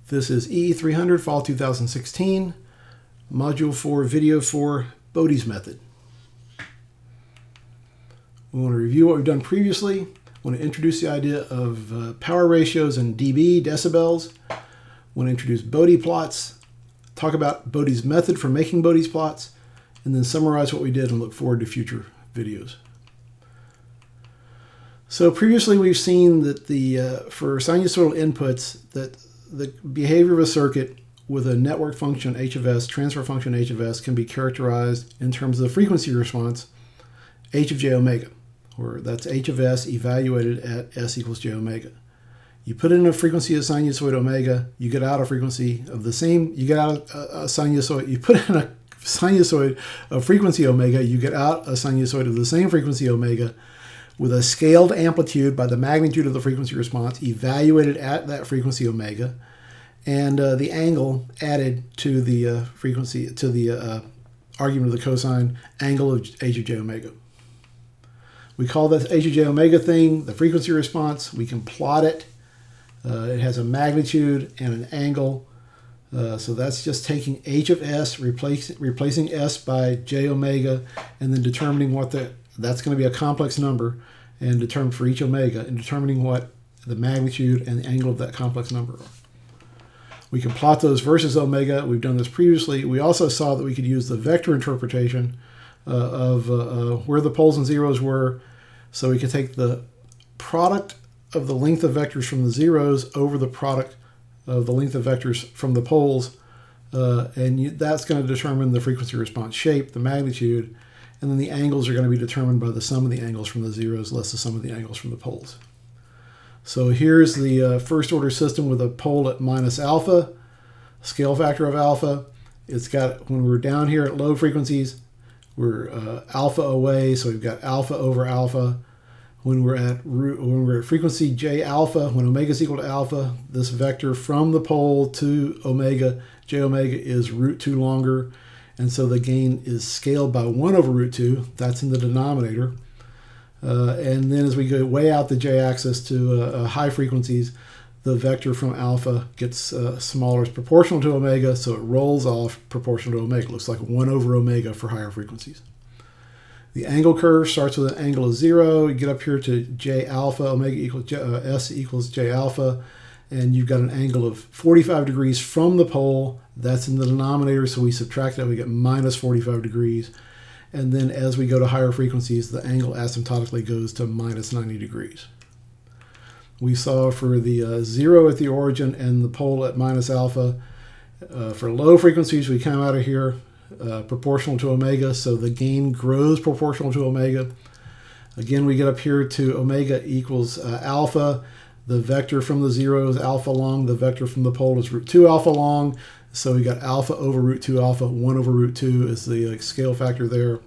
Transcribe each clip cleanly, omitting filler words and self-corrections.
This is EE300 Fall 2016, Module 4, Video 4, Bode's method. We want to review what we've done previously. We want to introduce the idea of power ratios in dB, decibels. We want to introduce Bode plots, talk about Bode's method for making Bode's plots, and then summarize what we did and look forward to future videos. So previously we've seen that for sinusoidal inputs that the behavior of a circuit with a network function h of s, transfer function h of s, can be characterized in terms of the frequency response h of j omega, or that's h of s evaluated at s equals j omega. You put in a frequency of sinusoid omega, you get out a frequency of the same, you get out a sinusoid, you put in a sinusoid of frequency omega, you get out a sinusoid of the same frequency omega with a scaled amplitude by the magnitude of the frequency response evaluated at that frequency omega, and the angle added to the frequency, to the argument of the cosine angle of h of j omega. We call this h of j omega thing the frequency response. We can plot it. It has a magnitude and an angle. So that's just taking h of s, replacing s by j omega, and then determining what that's going to be a complex number, and determine for each omega, and determining what the magnitude and the angle of that complex number are. We can plot those versus omega. We've done this previously. We also saw that we could use the vector interpretation of where the poles and zeros were. So we could take the product of the length of vectors from the zeros over the product of the length of vectors from the poles, and that's going to determine the frequency response shape, the magnitude, and then the angles are going to be determined by the sum of the angles from the zeros less the sum of the angles from the poles. So here's the first order system with a pole at minus alpha, scale factor of alpha. It's got, when we're down here at low frequencies, we're alpha away, so we've got alpha over alpha. When we're at frequency j alpha, when omega is equal to alpha, this vector from the pole to omega, j omega, is root 2 longer, and so the gain is scaled by 1 over root 2. That's in the denominator. And then as we go way out the j-axis to high frequencies, the vector from alpha gets smaller. It's proportional to omega, so it rolls off proportional to omega. It looks like 1 over omega for higher frequencies. The angle curve starts with an angle of 0. You get up here to j alpha, omega equals s equals j alpha, and you've got an angle of 45 degrees from the pole. That's in the denominator, so we subtract that, we get minus 45 degrees. And then as we go to higher frequencies, the angle asymptotically goes to minus 90 degrees. We saw for the 0 at the origin and the pole at minus alpha, for low frequencies, we come out of here proportional to omega, so the gain grows proportional to omega. Again, we get up here to omega equals alpha. The vector from the 0 is alpha long. The vector from the pole is root 2 alpha long. So we got alpha over root 2 alpha. 1 over root 2 is the scale factor there.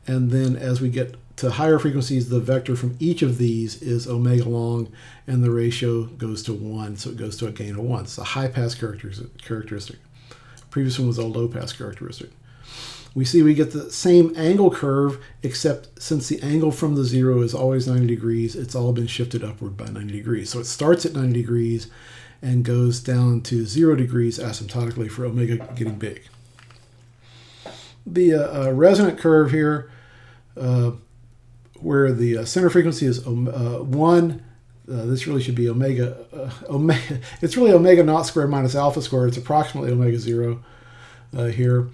And then as we get to higher frequencies, the vector from each of these is omega long, and the ratio goes to 1. So it goes to a gain of 1. It's a high pass characteristic. Previous one was a low pass characteristic. We see we get the same angle curve, except since the angle from the 0 is always 90 degrees, it's all been shifted upward by 90 degrees. So it starts at 90 degrees and goes down to 0 degrees asymptotically for omega getting big. The resonant curve here, where the center frequency is 1, this really should be omega. It's really omega naught squared minus alpha squared. It's approximately omega 0 here.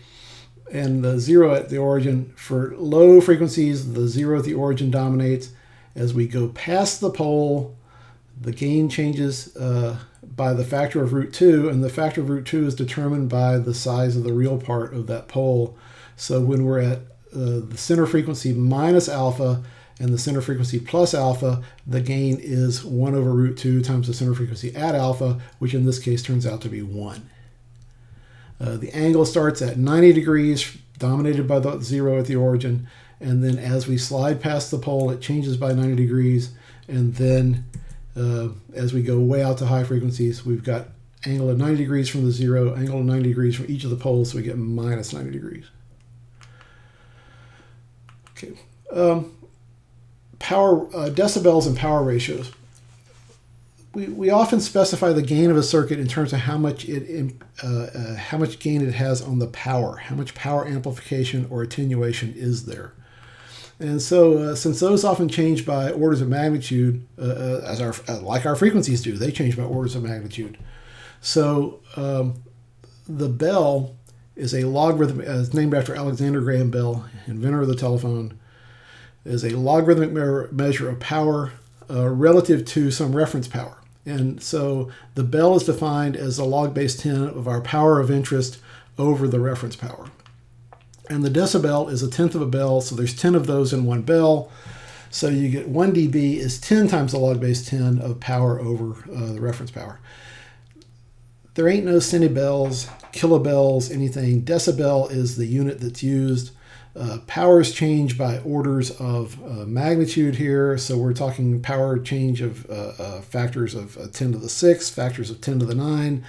And the 0 at the origin, for low frequencies, the 0 at the origin dominates. As we go past the pole, the gain changes by the factor of root 2, and the factor of root 2 is determined by the size of the real part of that pole. So when we're at the center frequency minus alpha and the center frequency plus alpha, the gain is 1 over root 2 times the center frequency at alpha, which in this case turns out to be 1. The angle starts at 90 degrees, dominated by the 0 at the origin, and then as we slide past the pole, it changes by 90 degrees, and then as we go way out to high frequencies, we've got angle of 90 degrees from the 0, angle of 90 degrees from each of the poles, so we get minus 90 degrees. Okay. Decibels and power ratios. we often specify the gain of a circuit in terms of how much gain it has on the power, how much power amplification or attenuation is there. And so since those often change by orders of magnitude, like our frequencies do, they change by orders of magnitude. So the bell is a logarithm, it's named after Alexander Graham Bell, inventor of the telephone, is a logarithmic measure of power relative to some reference power. And so the bell is defined as a log base 10 of our power of interest over the reference power. And the decibel is a tenth of a bell, so there's 10 of those in one bell. So you get 1 dB is 10 times the log base 10 of power over the reference power. There ain't no centibels, kilobels, anything. Decibel is the unit that's used. Powers change by orders of magnitude here. So we're talking power change of factors of 10 to the 6, factors of 10 to the 9.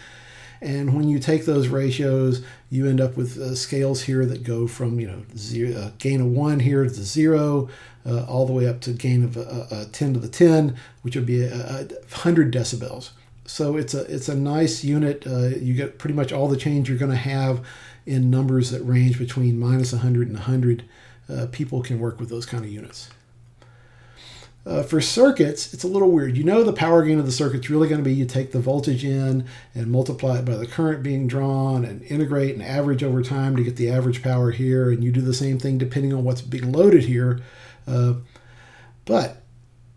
And when you take those ratios, you end up with scales here that go from zero, gain of 1 here to 0, all the way up to gain of 10 to the 10, which would be 100 decibels. So it's a nice unit. You get pretty much all the change you're going to have in numbers that range between minus 100 and 100. People can work with those kind of units. For circuits, it's a little weird. The power gain of the circuit's really going to be you take the voltage in and multiply it by the current being drawn and integrate and average over time to get the average power here. And you do the same thing depending on what's being loaded here. But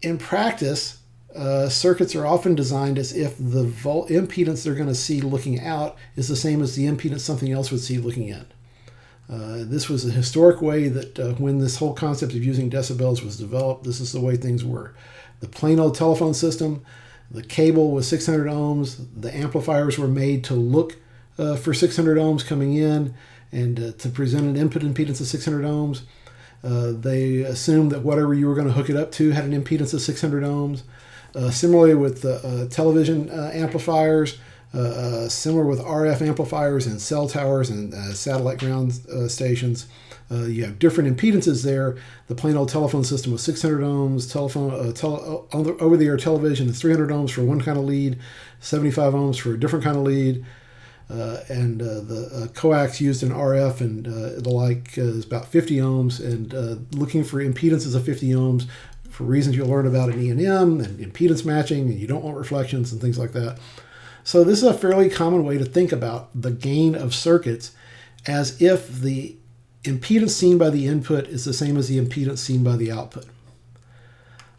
in practice, circuits are often designed as if the impedance they're going to see looking out is the same as the impedance something else would see looking in. This was a historic way that when this whole concept of using decibels was developed, this is the way things were. The plain old telephone system, the cable was 600 ohms, the amplifiers were made to look for 600 ohms coming in and to present an input impedance of 600 ohms. They assumed that whatever you were going to hook it up to had an impedance of 600 ohms. Similarly with television amplifiers, similar with RF amplifiers and cell towers and satellite ground stations. You have different impedances there. The plain old telephone system was 600 ohms. Over-the-air television is 300 ohms for one kind of lead, 75 ohms for a different kind of lead. And the coax used in RF and the like is about 50 ohms. And looking for impedances of 50 ohms for reasons you'll learn about in E&M and impedance matching, and you don't want reflections and things like that. So this is a fairly common way to think about the gain of circuits as if the impedance seen by the input is the same as the impedance seen by the output.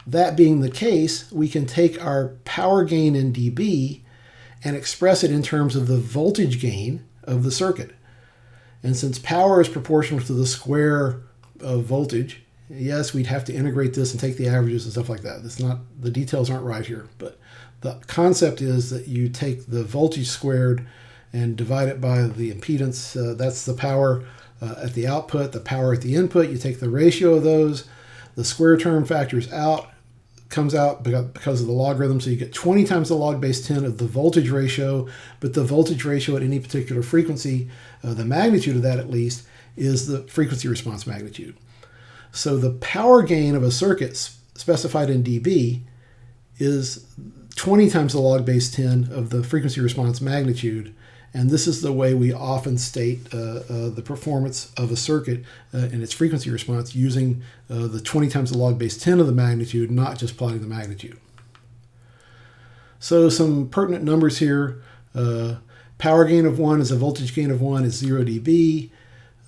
That being the case, we can take our power gain in dB and express it in terms of the voltage gain of the circuit. And since power is proportional to the square of voltage, yes, we'd have to integrate this and take the averages and stuff like that. The details aren't right here, but the concept is that you take the voltage squared and divide it by the impedance. That's the power at the output, the power at the input. You take the ratio of those. The square term factors out, comes out because of the logarithm. So you get 20 times the log base 10 of the voltage ratio, but the voltage ratio at any particular frequency, the magnitude of that at least, is the frequency response magnitude. So the power gain of a circuit specified in dB is 20 times the log base 10 of the frequency response magnitude. And this is the way we often state the performance of a circuit and its frequency response using the 20 times the log base 10 of the magnitude, not just plotting the magnitude. So some pertinent numbers here. Power gain of 1 is a voltage gain of 1 is 0 dB.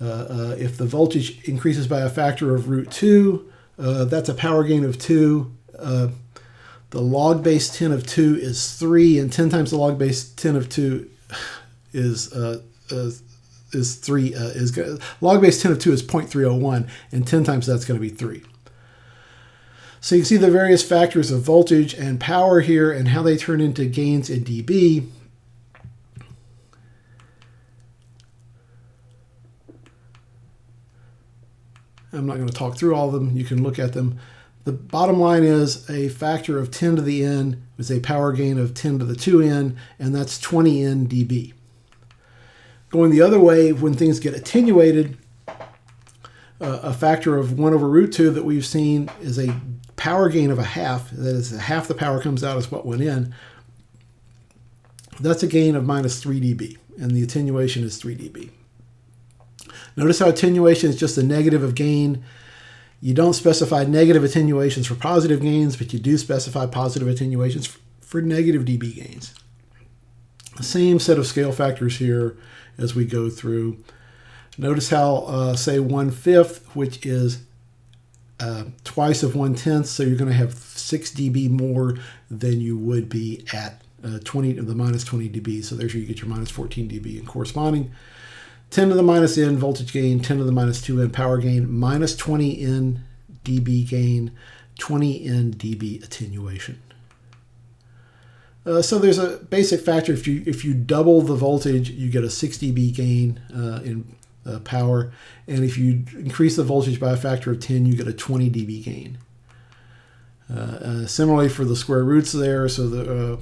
If the voltage increases by a factor of root 2, that's a power gain of 2. The log base 10 of 2 is 3, and 10 times the log base 10 of 2 is 3. Log base 10 of 2 is 0.301, and 10 times that's going to be 3. So you can see the various factors of voltage and power here and how they turn into gains in dB. I'm not going to talk through all of them. You can look at them. The bottom line is a factor of 10 to the n is a power gain of 10 to the 2n, and that's 20n dB. Going the other way, when things get attenuated, a factor of 1 over root 2 that we've seen is a power gain of a half. That is, half the power comes out as what went in. That's a gain of minus 3 dB, and the attenuation is 3 dB. Notice how attenuation is just a negative of gain. You don't specify negative attenuations for positive gains, but you do specify positive attenuations for negative dB gains. Same set of scale factors here as we go through. Notice how, say, 1/5, which is twice of 1/10, so you're going to have 6 dB more than you would be at the minus 20 dB. So there's where you get your minus 14 dB. And corresponding 10 to the minus n voltage gain, 10 to the minus 2n power gain, minus 20 n dB gain, 20 n dB attenuation. So there's a basic factor. If you double the voltage, you get a 6 dB gain in power, and if you increase the voltage by a factor of 10, you get a 20 dB gain. Similarly for the square roots there, so the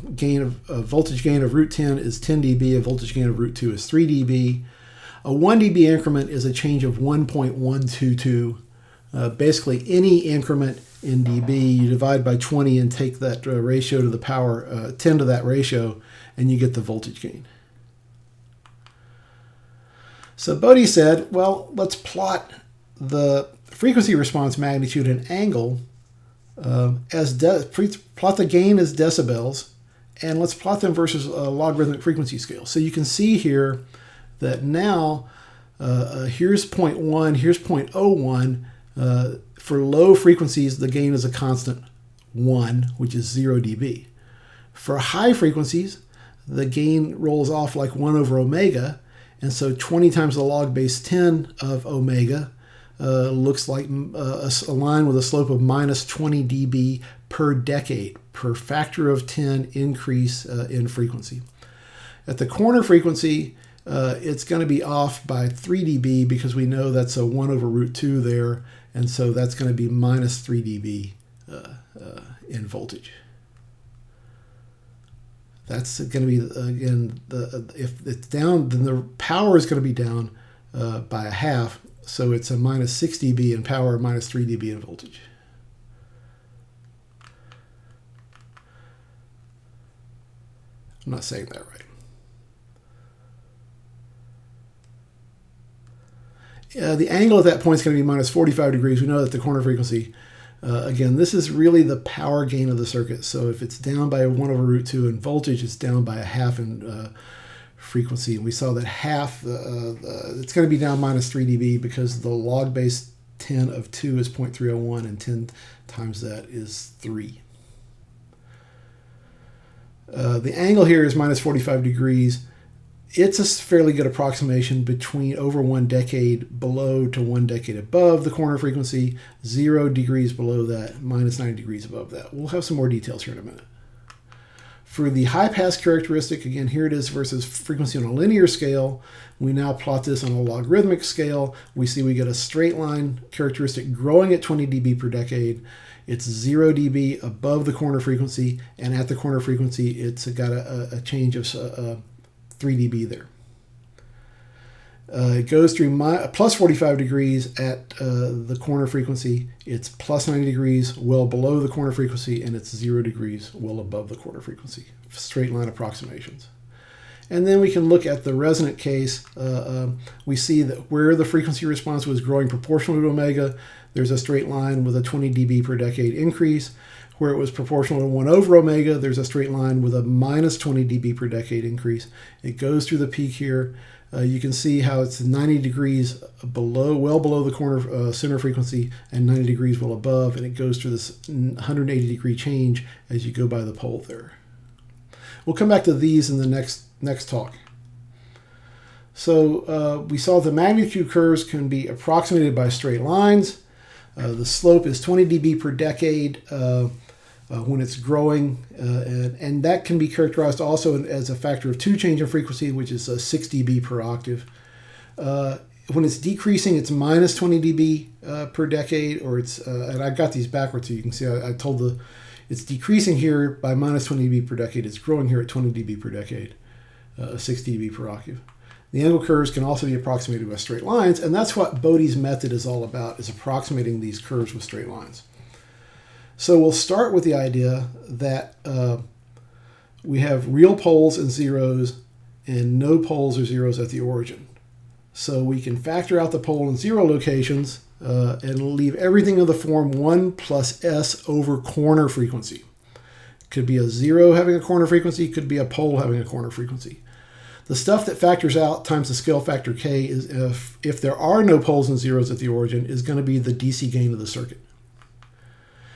voltage gain of root 10 is 10 dB, a voltage gain of root 2 is 3 dB. A 1 dB increment is a change of 1.122. Basically, any increment in dB, you divide by 20 and take that ratio to the power 10 to that ratio, and you get the voltage gain. So Bode said, well, let's plot the frequency response magnitude and angle plot the gain as decibels, and let's plot them versus a logarithmic frequency scale. So you can see here that now here's 0.1, here's 0.01. For low frequencies, the gain is a constant 1, which is 0 dB. For high frequencies, the gain rolls off like 1 over omega, and so 20 times the log base 10 of omega looks like a line with a slope of minus 20 dB per decade, per factor of 10 increase in frequency. At the corner frequency, it's going to be off by 3 dB because we know that's a 1 over root 2 there, and so that's going to be minus 3 dB in voltage. That's going to be, again, if it's down, then the power is going to be down by a half, so it's a minus 6 dB in power, minus 3 dB in voltage. I'm not saying that right. The angle at that point is going to be minus 45 degrees. We know that the corner frequency, again, this is really the power gain of the circuit. So if it's down by 1 over root 2 in voltage, it's down by a half in frequency. And we saw that half, it's going to be down minus 3 dB because the log base 10 of 2 is 0.301, and 10 times that is 3. The angle here is minus 45 degrees. It's a fairly good approximation between over 1 decade below to 1 decade above the corner frequency, 0 degrees below that, minus 9 degrees above that. We'll have some more details here in a minute. For the high pass characteristic, again, here it is versus frequency on a linear scale. We now plot this on a logarithmic scale. We see we get a straight line characteristic growing at 20 dB per decade. It's 0 dB above the corner frequency, and at the corner frequency, it's got a change of 3 dB there. It goes through plus 45 degrees at the corner frequency. It's plus 90 degrees well below the corner frequency, and it's 0 degrees well above the corner frequency. Straight line approximations. And then we can look at the resonant case. We see that where the frequency response was growing proportional to omega, there's a straight line with a 20 dB per decade increase. Where it was proportional to 1 over omega, there's a straight line with a minus 20 dB per decade increase. It goes through the peak here. You can see how it's 90 degrees below, well below the corner center frequency, and 90 degrees well above, and it goes through this 180 degree change as you go by the pole there. We'll come back to these in the next talk. So we saw the magnitude curves can be approximated by straight lines. The slope is 20 dB per decade when it's growing, and that can be characterized also as a factor of 2 change in frequency, which is 6 dB per octave. When it's decreasing, it's minus 20 dB per decade, or it's, and I've got these backwards so you can see I told it's decreasing here by minus 20 dB per decade. It's growing here at 20 dB per decade, 6 dB per octave. The angle curves can also be approximated by straight lines, and that's what Bode's method is all about, is approximating these curves with straight lines. So we'll start with the idea that we have real poles and zeros and no poles or zeros at the origin. So we can factor out the pole and zero locations and leave everything in the form 1 plus s over corner frequency. Could be a zero having a corner frequency, could be a pole having a corner frequency. The stuff that factors out times the scale factor k is if there are no poles and zeros at the origin is going to be the DC gain of the circuit.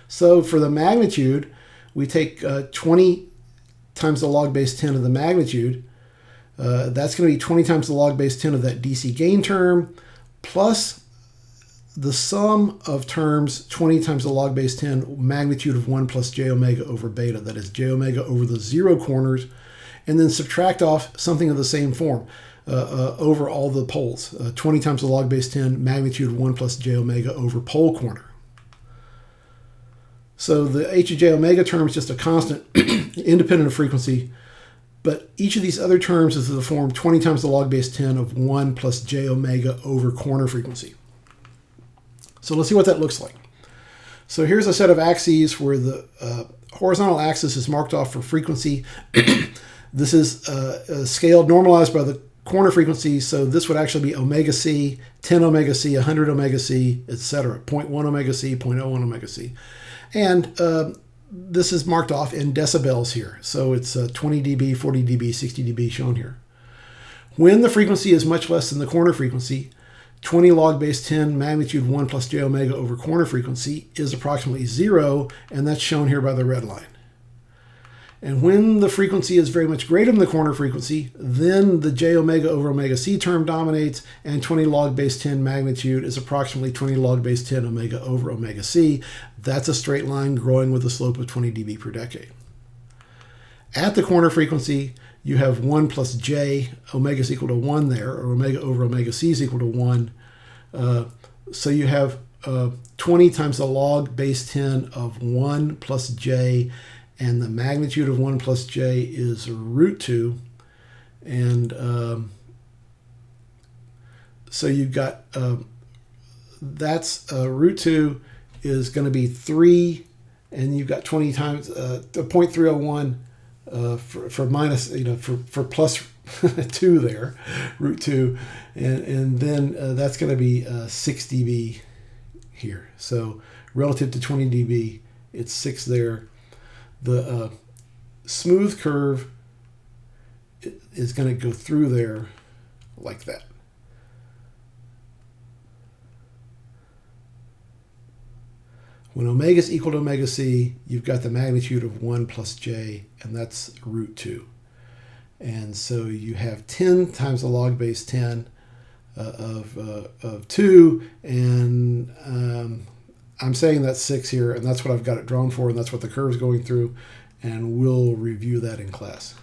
So for the magnitude, we take 20 times the log base 10 of the magnitude. That's going to be 20 times the log base 10 of that DC gain term, plus the sum of terms 20 times the log base 10 magnitude of 1 plus j omega over beta. That is j omega over the zero corners, and then subtract off something of the same form over all the poles. 20 times the log base 10 magnitude of 1 plus j omega over pole corner. So the h of j omega term is just a constant independent of frequency, but each of these other terms is the form 20 times the log base 10 of 1 plus j omega over corner frequency. So let's see what that looks like. So here's a set of axes where the horizontal axis is marked off for frequency. This is scaled, normalized by the corner frequency, so this would actually be omega c, 10 omega c, 100 omega c, etc. 0.1 omega c, 0.01 omega c. And this is marked off in decibels here. So it's 20 dB, 40 dB, 60 dB shown here. When the frequency is much less than the corner frequency, 20 log base 10 magnitude 1 plus j omega over corner frequency is approximately 0, and that's shown here by the red line. And when the frequency is very much greater than the corner frequency, then the j omega over omega c term dominates, and 20 log base 10 magnitude is approximately 20 log base 10 omega over omega c. That's a straight line growing with a slope of 20 dB per decade. At the corner frequency, you have 1 plus j, omega is equal to 1 there, or omega over omega c is equal to 1. So you have 20 times the log base 10 of 1 plus j, and the magnitude of 1 plus j is root 2. And so you've got, that's root 2 is going to be 3, and you've got 20 times 0.301 for minus, for plus 2 there, root 2, and then that's going to be 6 dB here. So relative to 20 dB, it's 6 there. The smooth curve is going to go through there like that. When omega is equal to omega c, you've got the magnitude of 1 plus j, and that's root 2. And so you have 10 times the log base 10 of 2, and I'm saying that's 6 here, and that's what I've got it drawn for, and that's what the curve's going through, and we'll review that in class.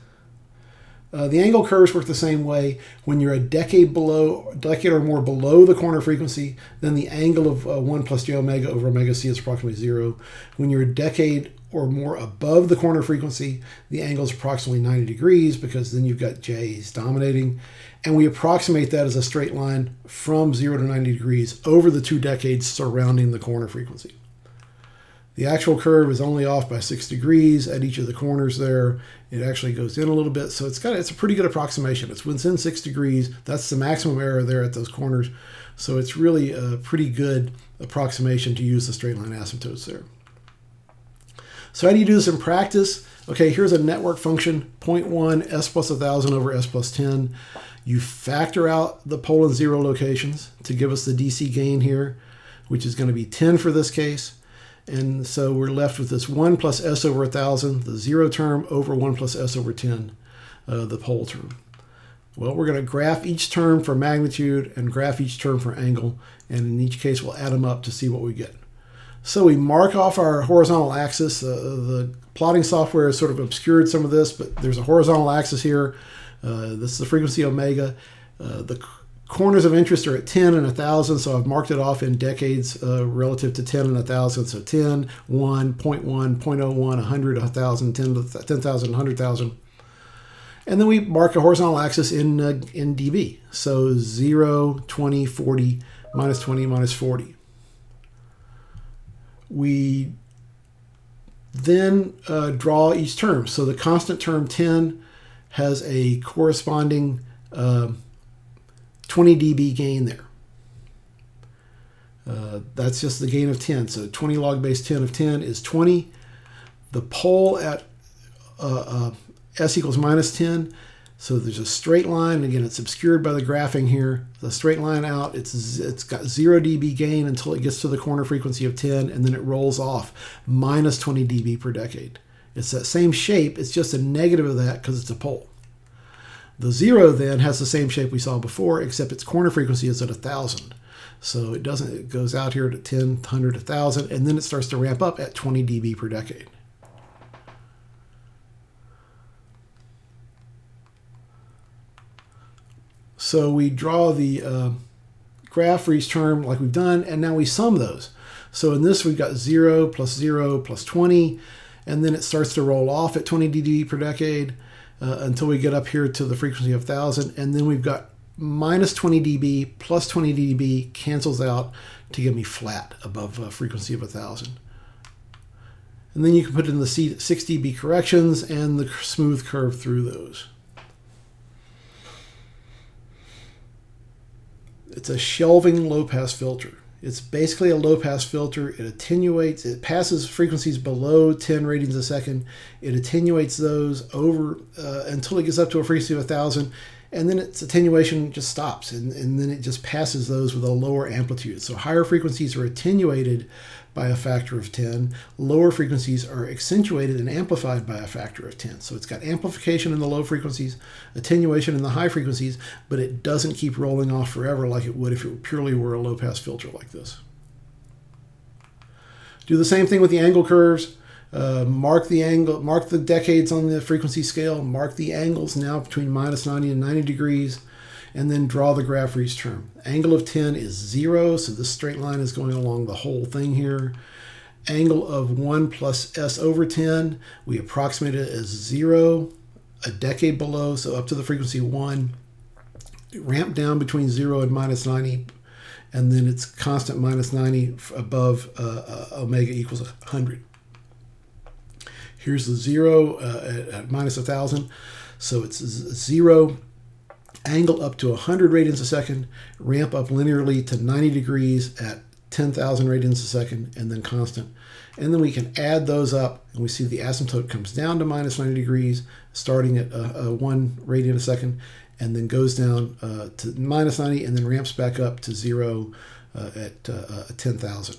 The angle curves work the same way. When you're a decade or more below the corner frequency, then the angle of 1 plus j omega over omega c is approximately 0. When you're a decade or more above the corner frequency, the angle is approximately 90 degrees, because then you've got j's dominating. And we approximate that as a straight line from 0 to 90 degrees over the 2 decades surrounding the corner frequency. The actual curve is only off by 6 degrees at each of the corners there. It actually goes in a little bit, so it's a pretty good approximation. It's within 6 degrees. That's the maximum error there at those corners. So it's really a pretty good approximation to use the straight line asymptotes there. So how do you do this in practice? Okay, here's a network function, 0.1 s plus 1,000 over s plus 10. You factor out the pole and zero locations to give us the DC gain here, which is going to be 10 for this case. And so we're left with this 1 plus s over 1,000, the zero term, over 1 plus s over 10, the pole term. Well, we're going to graph each term for magnitude and graph each term for angle, and in each case we'll add them up to see what we get. So we mark off our horizontal axis. The plotting software has sort of obscured some of this, but there's a horizontal axis here. This is the frequency omega. The corners of interest are at 10 and 1,000, so I've marked it off in decades relative to 10 and 1,000. So 10, 1, 0.1, 0.01, 100, 1,000, 10,000, 100,000. And then we mark a horizontal axis in dB. So 0, 20, 40, minus 20, minus 40. We Then draw each term. So the constant term 10 has a corresponding 20 dB gain there. That's just the gain of 10. So 20 log base 10 of 10 is 20. The pole at s equals minus 10. So there's a straight line. Again, it's obscured by the graphing here. The straight line out, it's got 0 dB gain until it gets to the corner frequency of 10, and then it rolls off minus 20 dB per decade. It's that same shape. It's just a negative of that because it's a pole. The 0 then has the same shape we saw before, except its corner frequency is at 1,000. So it doesn't. It goes out here to 10, 100, 1,000, and then it starts to ramp up at 20 dB per decade. So we draw the graph for each term like we've done, and now we sum those. So in this, we've got 0 plus 0 plus 20, and then it starts to roll off at 20 dB per decade until we get up here to the frequency of 1,000, and then we've got minus 20 dB plus 20 dB cancels out to give me flat above a frequency of 1,000. And then you can put in the 6 dB corrections and the smooth curve through those. It's a shelving low-pass filter. It's basically a low-pass filter. It attenuates, it passes frequencies below 10 radians a second. It attenuates those over until it gets up to a frequency of 1,000, and then its attenuation just stops, and then it just passes those with a lower amplitude. So higher frequencies are attenuated by a factor of 10. Lower frequencies are accentuated and amplified by a factor of 10. So it's got amplification in the low frequencies, attenuation in the high frequencies, but it doesn't keep rolling off forever like it would if it purely were a low-pass filter like this. Do the same thing with the angle curves. Mark the angle, mark the decades on the frequency scale, mark the angles now between minus 90 and 90 degrees, and then draw the graph for each term. Angle of 10 is 0, so this straight line is going along the whole thing here. Angle of 1 plus s over 10, we approximate it as 0, a decade below, so up to the frequency 1. Ramp down between 0 and minus 90, and then it's constant minus 90 above omega equals 100. Here's the 0 at minus 1,000, so it's 0. Angle up to 100 radians a second, ramp up linearly to 90 degrees at 10,000 radians a second, and then constant. And then we can add those up, and we see the asymptote comes down to minus 90 degrees, starting at 1 radian a second, and then goes down to minus 90, and then ramps back up to 0 at 10,000.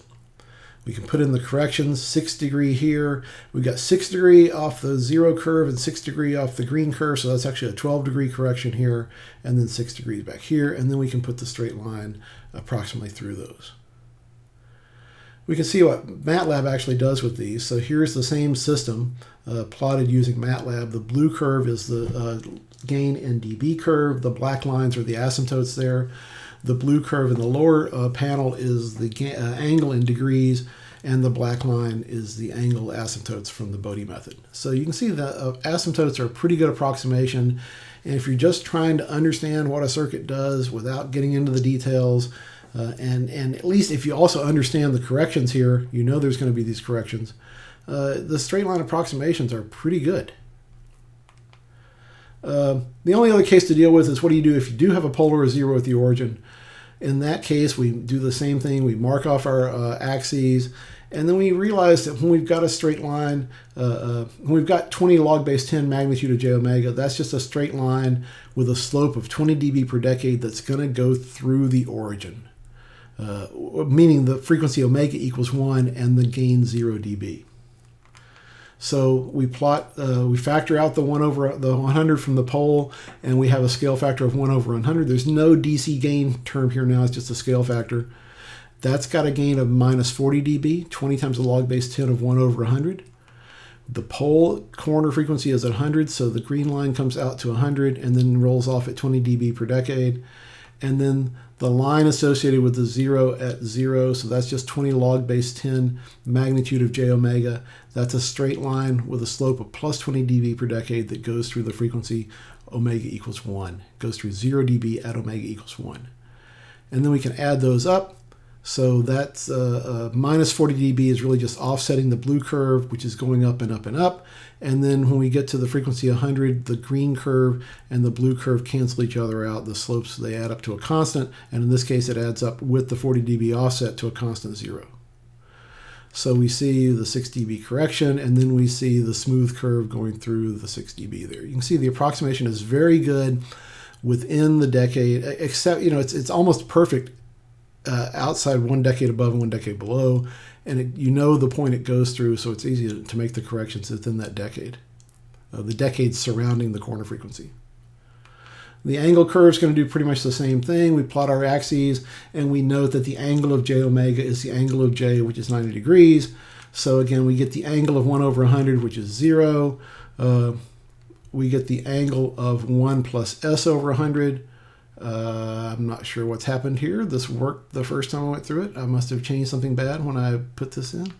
We can put in the corrections, 6 degree here. We've got 6 degree off the 0 curve and 6 degree off the green curve, so that's actually a 12 degree correction here, and then 6 degrees back here, and then we can put the straight line approximately through those. We can see what MATLAB actually does with these. So here's the same system plotted using MATLAB. The blue curve is the gain in dB curve. The black lines are the asymptotes there. The blue curve in the lower panel is the angle in degrees, and the black line is the angle asymptotes from the Bode method. So you can see that asymptotes are a pretty good approximation, and if you're just trying to understand what a circuit does without getting into the details, and at least if you also understand the corrections here, you know there's going to be these corrections, the straight line approximations are pretty good. The only other case to deal with is what do you do if you do have a polar 0 at the origin. In that case, we do the same thing. We mark off our axes, and then we realize that when we've got a straight line, when we've got 20 log base 10 magnitude of j omega, that's just a straight line with a slope of 20 dB per decade that's going to go through the origin, meaning the frequency omega equals 1 and the gain 0 dB. So we plot, we factor out the 1 over the 100 from the pole, and we have a scale factor of 1 over 100. There's no DC gain term here now, it's just a scale factor. That's got a gain of minus 40 dB, 20 times the log base 10 of 1 over 100. The pole corner frequency is at 100, so the green line comes out to 100 and then rolls off at 20 dB per decade. And then the line associated with the 0 at 0, so that's just 20 log base 10 magnitude of j omega. That's a straight line with a slope of plus 20 dB per decade that goes through the frequency omega equals 1. It goes through 0 dB at omega equals 1. And then we can add those up. So that's minus 40 dB is really just offsetting the blue curve, which is going up and up and up. And then when we get to the frequency 100, the green curve and the blue curve cancel each other out. The slopes, they add up to a constant. And in this case, it adds up with the 40 dB offset to a constant 0. So we see the 6 dB correction, and then we see the smooth curve going through the 6 dB there. You can see the approximation is very good within the decade, except, it's almost perfect outside 1 decade above and 1 decade below, and the point it goes through, so it's easy to make the corrections within that decade, the decades surrounding the corner frequency. The angle curve is going to do pretty much the same thing. We plot our axes, and we note that the angle of j omega is the angle of j, which is 90 degrees. So again, we get the angle of 1 over 100, which is 0. We get the angle of 1 plus s over 100. I'm not sure what's happened here. This worked the first time I went through it. I must have changed something bad when I put this in.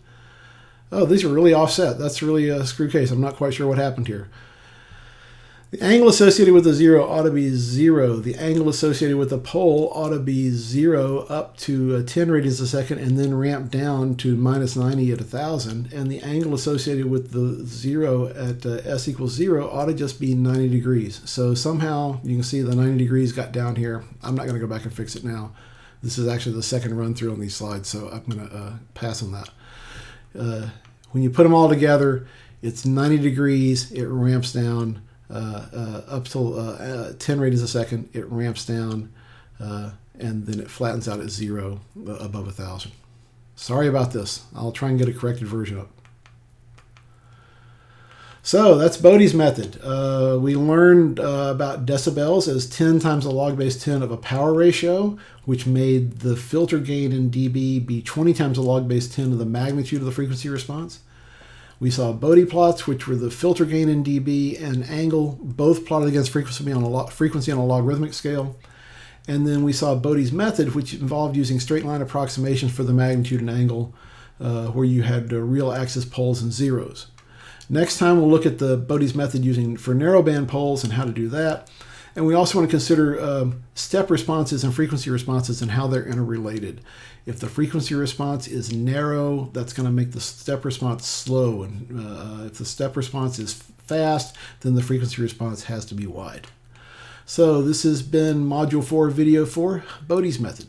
Oh, these are really offset. That's really a screw case. I'm not quite sure what happened here. The angle associated with the 0 ought to be 0. The angle associated with the pole ought to be 0 up to 10 radians a second and then ramp down to minus 90 at 1,000. And the angle associated with the 0 at s equals 0 ought to just be 90 degrees. So somehow you can see the 90 degrees got down here. I'm not going to go back and fix it now. This is actually the second run through on these slides, so I'm going to pass on that. When you put them all together, it's 90 degrees. It ramps down up till 10 radians a second. It ramps down and then it flattens out at 0 above 1,000. Sorry about this. I'll try and get a corrected version up. So that's Bode's method. We learned about decibels as 10 times the log base 10 of a power ratio, which made the filter gain in dB be 20 times the log base 10 of the magnitude of the frequency response. We saw Bode plots, which were the filter gain in dB and angle, both plotted against frequency on a logarithmic scale. And then we saw Bode's method, which involved using straight line approximations for the magnitude and angle, where you had real axis poles and zeros. Next time we'll look at the Bode's method for narrowband poles and how to do that. And we also want to consider step responses and frequency responses and how they're interrelated. If the frequency response is narrow, that's going to make the step response slow. And if the step response is fast, then the frequency response has to be wide. So this has been Module 4, Video 4, Bode's method.